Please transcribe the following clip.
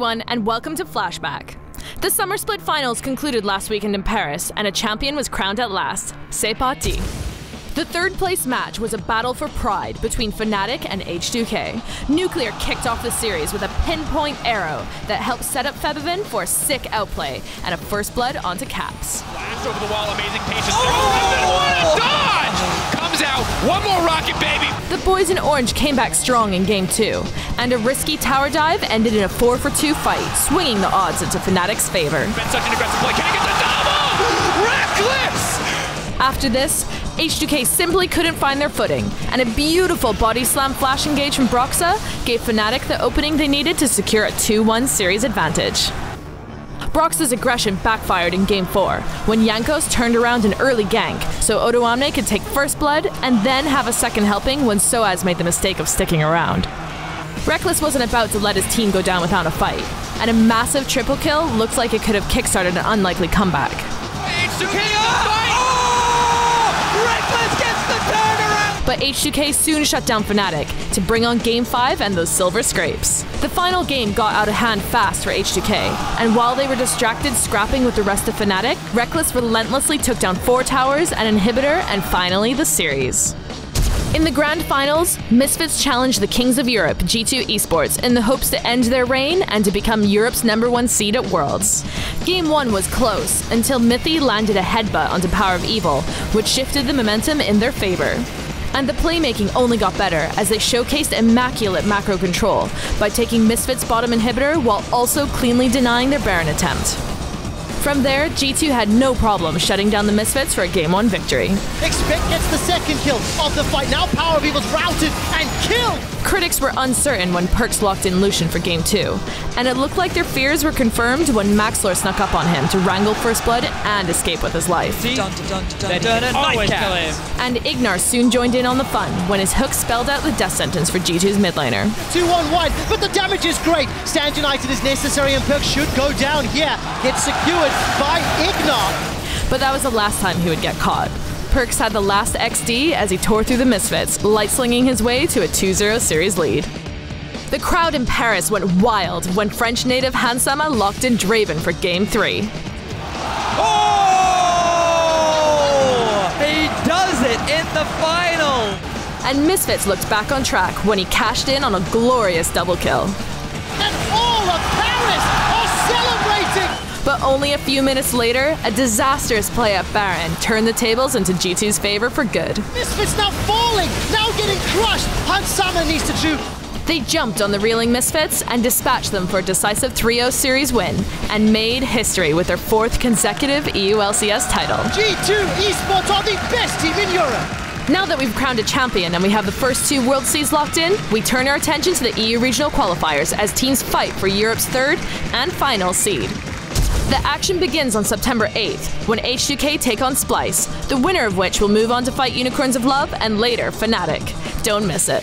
everyone, and welcome to Flashback. The Summer Split Finals concluded last weekend in Paris, and a champion was crowned at last. C'est parti! The third place match was a battle for pride between Fnatic and H2K. Nuclear kicked off the series with a pinpoint arrow that helped set up Febivin for a sick outplay and a first blood onto Caps. Blast over the wall, amazing patience. Oh, what a dodge! Comes out, one more rocket, baby! The boys in orange came back strong in game 2, and a risky tower dive ended in a 4-for-2 fight, swinging the odds into Fnatic's favor. Been such an aggressive play, can he get the double? Reckless! After this, H2K simply couldn't find their footing, and a beautiful body slam flash engage from Broxa gave Fnatic the opening they needed to secure a 2-1 series advantage. Broxa's aggression backfired in Game 4, when Jankos turned around an early gank, so Odoamne could take first blood and then have a second helping when Soaz made the mistake of sticking around. Reckless wasn't about to let his team go down without a fight, and a massive triple kill looked like it could have kickstarted an unlikely comeback. H2K Reckless gets the turnaround! But H2K soon shut down Fnatic to bring on Game 5 and those silver scrapes. The final game got out of hand fast for H2K, and while they were distracted scrapping with the rest of Fnatic, Reckless relentlessly took down 4 towers, an inhibitor, and finally the series. In the grand finals, Misfits challenged the Kings of Europe, G2 Esports, in the hopes to end their reign and to become Europe's #1 seed at Worlds. Game 1 was close, until Mithy landed a headbutt onto Power of Evil, which shifted the momentum in their favor. And the playmaking only got better as they showcased immaculate macro control by taking Misfits' bottom inhibitor while also cleanly denying their Baron attempt. From there, G2 had no problem shutting down the Misfits for a Game 1 victory. Expect gets the second kill of the fight. Now Power of Evil's routed and killed! Critics were uncertain when Perkz locked in Lucian for Game 2, and it looked like their fears were confirmed when Maxlor snuck up on him to wrangle First Blood and escape with his life. And Ignar soon joined in on the fun when his hook spelled out the death sentence for G2's mid laner. 2-1 wide, but the damage is great. Stand United is necessary and Perkz should go down here. Gets secured by Ignar. But that was the last time he would get caught. Perkz had the last XD as he tore through the Misfits, light-slinging his way to a 2-0 series lead. The crowd in Paris went wild when French native Hansama locked in Draven for Game 3. Oh! He does it in the final! And Misfits looked back on track when he cashed in on a glorious double kill. And all of Paris are celebrating! But only a few minutes later, a disastrous play at Baron turned the tables into G2's favor for good. Misfits now falling, now getting crushed. Hansama needs to do. They jumped on the reeling Misfits and dispatched them for a decisive 3-0 series win, and made history with their 4th consecutive EULCS title. G2 Esports are the best team in Europe. Now that we've crowned a champion and we have the first 2 World Seeds locked in, we turn our attention to the EU regional qualifiers as teams fight for Europe's 3rd and final seed. The action begins on September 8th, when H2K take on Splice, the winner of which will move on to fight Unicorns of Love and later Fnatic. Don't miss it.